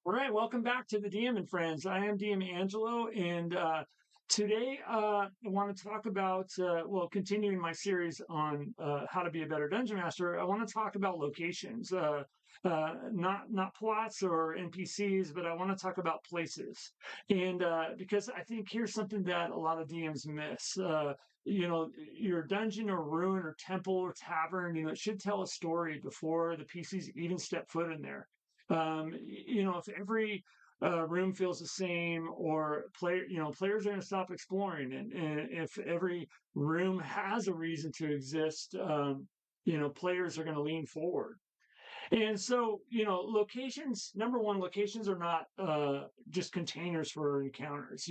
All right, welcome back to the DM and Friends. I am DM Angelo, and today I want to talk about, continuing my series on how to be a better dungeon master. I want to talk about locations, not plots or NPCs, but I want to talk about places. And because I think here's something that a lot of DMs miss. Your dungeon or ruin or temple or tavern, it should tell a story before the PCs even step foot in there. If every room feels the same, or players are going to stop exploring, and if every room has a reason to exist, players are going to lean forward. And so, locations. Number one, locations are not just containers for encounters.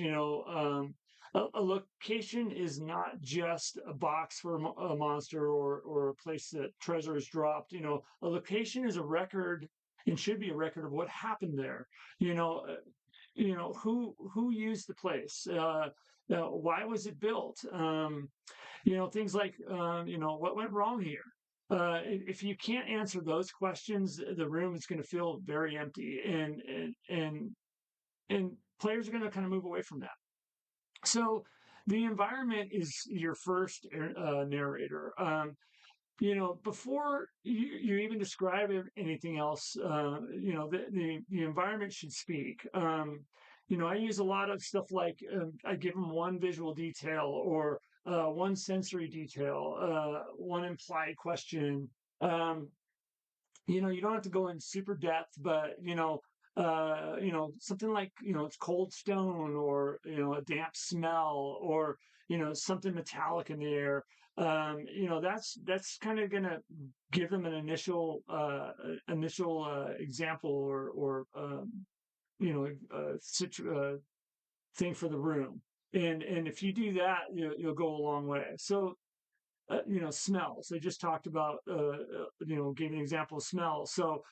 A location is not just a box for a monster or a place that treasure is dropped. A location is a record and should be a record of what happened there. You know, uh, who used the place. Why was it built? Things like what went wrong here. If you can't answer those questions, the room is going to feel very empty, and players are going to kind of move away from that. So the environment is your first narrator. Before you even describe anything else, the environment should speak. I use a lot of stuff like I give them one visual detail or one sensory detail, one implied question. Um, you don't have to go in super depth, but something like it's cold stone, or a damp smell, or something metallic in the air. That's kind of gonna give them an initial example, or thing for the room. And if you do that, you'll go a long way. So smells. I just talked about, gave an example of smells. So,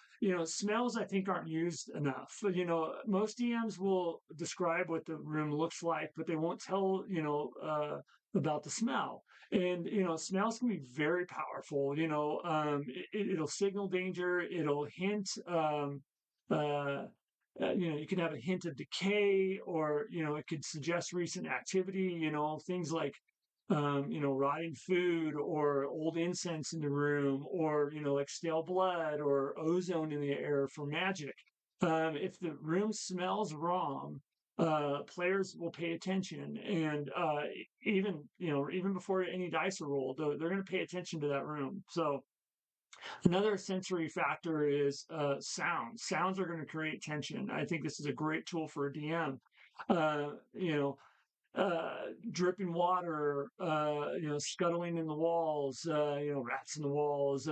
smells I think aren't used enough. Most DMs will describe what the room looks like, but they won't tell, about the smell. And, smells can be very powerful. It'll signal danger. It'll hint, uh, you can have a hint of decay, or, it could suggest recent activity, things like rotting food or old incense in the room, or, like stale blood or ozone in the air for magic. If the room smells wrong, players will pay attention, and even before any dice are rolled, they're going to pay attention to that room. So another sensory factor is sound. Sounds are going to create tension. I think this is a great tool for a DM. Uh, you know, Dripping water, scuttling in the walls, rats in the walls,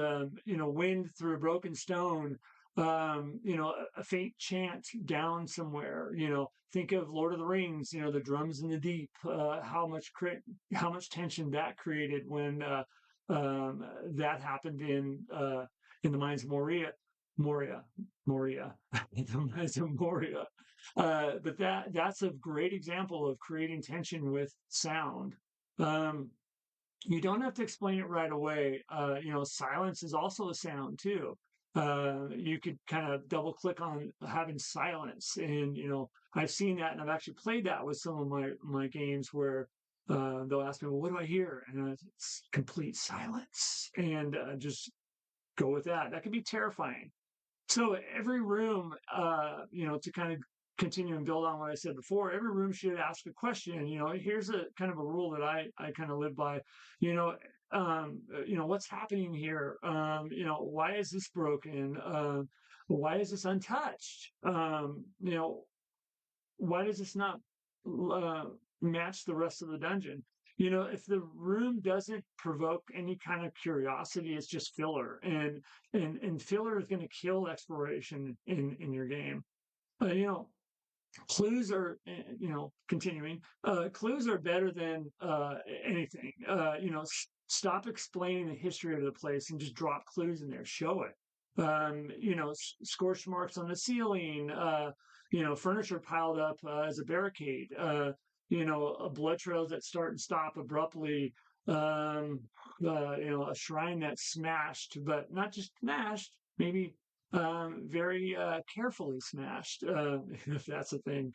wind through a broken stone, a faint chant down somewhere. Think of Lord of the Rings, the drums in the deep, how much tension that created when um, that happened in the mines of Moria, Moria, the mines of Moria. But that's a great example of creating tension with sound. Um, you don't have to explain it right away. Silence is also a sound too. You could kind of double click on having silence, and I've seen that, and I've actually played that with some of my games where they'll ask me, "Well, what do I hear?" And it's complete silence, and just go with that. That can be terrifying. So every room, to kind of continue and build on what I said before, every room should ask a question. Here's a kind of a rule that I kind of live by. You know, what's happening here? Why is this broken? Why is this untouched? Why does this not uh, match the rest of the dungeon? If the room doesn't provoke any kind of curiosity, it's just filler, and filler is going to kill exploration in your game. Clues are, continuing. Clues are better than anything. Stop explaining the history of the place and just drop clues in there. Show it. Scorch marks on the ceiling. Furniture piled up as a barricade. Blood trails that start and stop abruptly. A shrine that's smashed, but not just smashed. Maybe very carefully smashed, if that's a thing.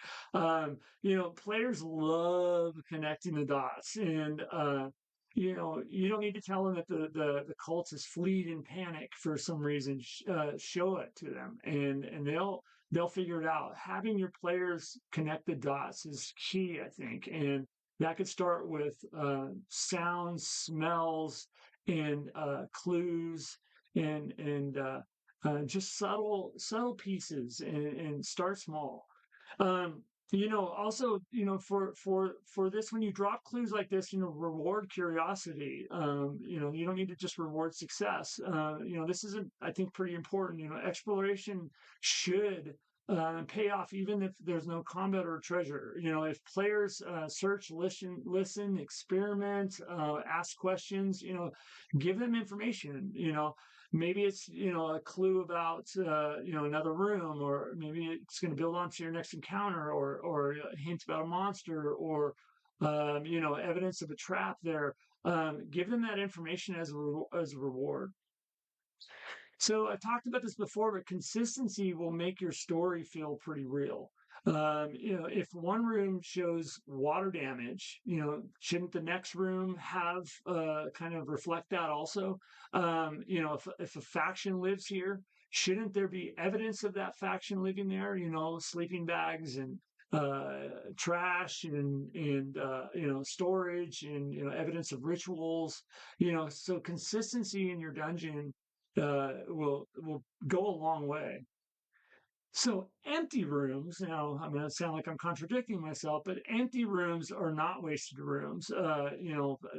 Players love connecting the dots, and you don't need to tell them that the cultists fleed in panic for some reason. Show it to them, and they'll figure it out. Having your players connect the dots is key, I think, and that could start with sounds, smells, and clues, and just subtle pieces, and start small. Also, for this, when you drop clues like this, reward curiosity. You don't need to just reward success. This is, I think, pretty important. Exploration should pay off even if there's no combat or treasure. If players search, listen, experiment, ask questions, give them information. Maybe it's a clue about another room, or maybe it's going to build onto your next encounter, or a hint about a monster, or evidence of a trap there. Give them that information as a reward. So I talked about this before, but consistency will make your story feel pretty real. If one room shows water damage, shouldn't the next room have kind of reflect that also? If a faction lives here, shouldn't there be evidence of that faction living there? Sleeping bags, and trash, and storage, and evidence of rituals. So consistency in your dungeon will go a long way. So empty rooms, now I'm going to sound like I'm contradicting myself, but empty rooms are not wasted rooms.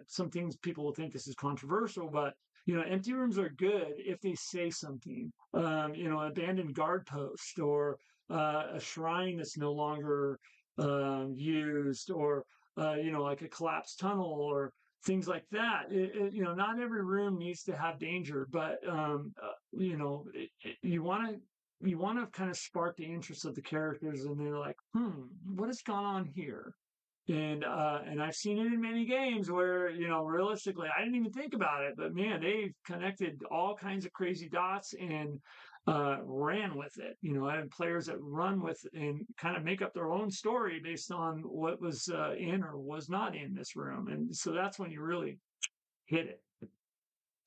Some things people will think this is controversial, but empty rooms are good if they say something. Abandoned guard post, or a shrine that's no longer used, or like a collapsed tunnel, or things like that. Not every room needs to have danger, but you want to kind of spark the interest of the characters, and they're like, what has gone on here? And I've seen it in many games where, realistically, I didn't even think about it, but man, they've connected all kinds of crazy dots, and ran with it. I have players that run with and kind of make up their own story based on what was in or was not in this room, and so that's when you really hit it.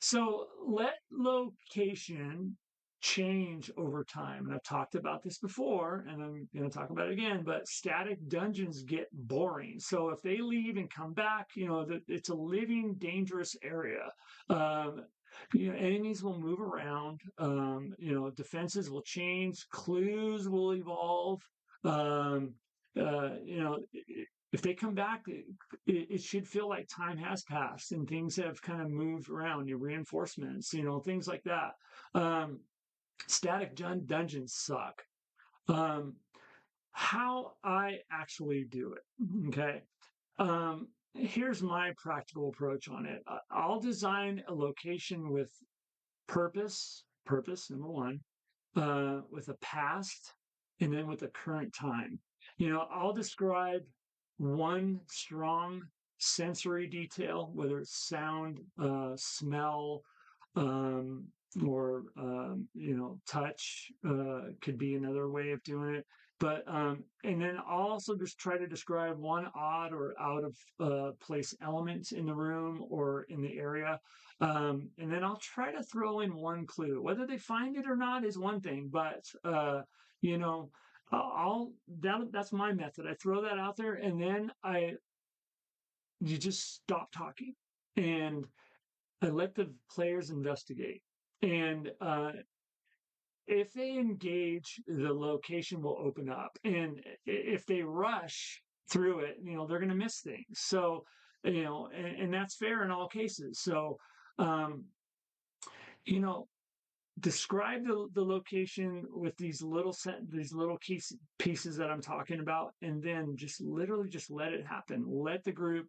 So let location change over time. And I've talked about this before, and I'm going to talk about it again, but static dungeons get boring. So if they leave and come back, it's a living, dangerous area. Um, Enemies will move around. Defenses will change. Clues will evolve. Um, if they come back, it should feel like time has passed and things have kind of moved around. Your reinforcements, things like that. Um, Static dungeons suck. Um, how I actually do it. Okay. Here's my practical approach on it. I'll design a location with purpose, number one, with a past, and then with a current time. I'll describe one strong sensory detail, whether it's sound, smell, um, or touch, could be another way of doing it. But and then I'll also just try to describe one odd or out of place element in the room or in the area, and then I'll try to throw in one clue. Whether they find it or not is one thing, but you know, that's my method. I throw that out there, and then you just stop talking, and I let the players investigate. And if they engage, the location will open up. And if they rush through it, they're going to miss things. So, and that's fair in all cases. So, um, you know, describe the location with these little pieces that I'm talking about, and then just literally just let it happen. Let the group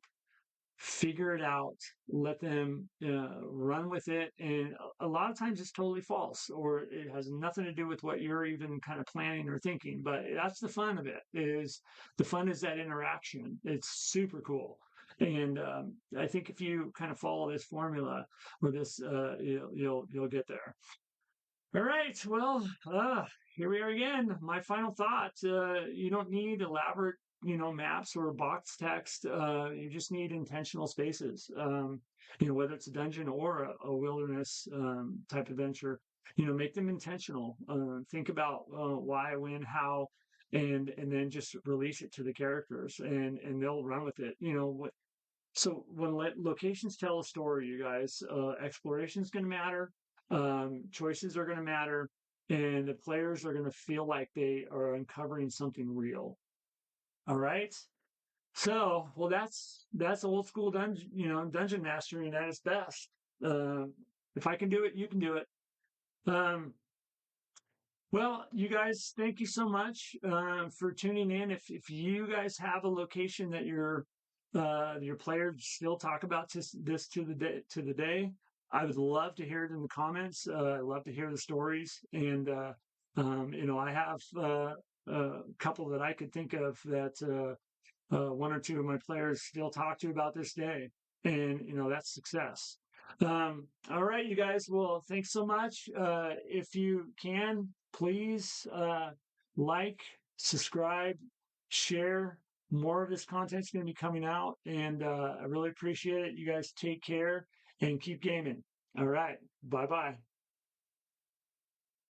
figure it out, let them run with it. And a lot of times it's totally false, or it has nothing to do with what you're even kind of planning or thinking. But that's the fun of it. Is the fun is that interaction. It's super cool. And I think if you kind of follow this formula or this, you'll get there. All right. Well, here we are again. My final thought: you don't need elaborate, maps or box text. You just need intentional spaces. Whether it's a dungeon or a wilderness type adventure, make them intentional. Think about why, when, how, and then just release it to the characters, and they'll run with it. So when locations tell a story, you guys, exploration is going to matter, choices are going to matter, and the players are going to feel like they are uncovering something real. All right. So, well, that's old school dungeon, dungeon mastering at its best. Uh, if I can do it, you can do it. Um, well, you guys, thank you so much for tuning in. If you guys have a location that your players still talk about this to the day, I would love to hear it in the comments. I'd love to hear the stories, and I have a couple that I could think of that one or two of my players still talk to about this day, and that's success. All right, you guys. Well, thanks so much. If you can, please like, subscribe, share. More of this content's going to be coming out, and I really appreciate it. You guys take care and keep gaming. All right, bye bye.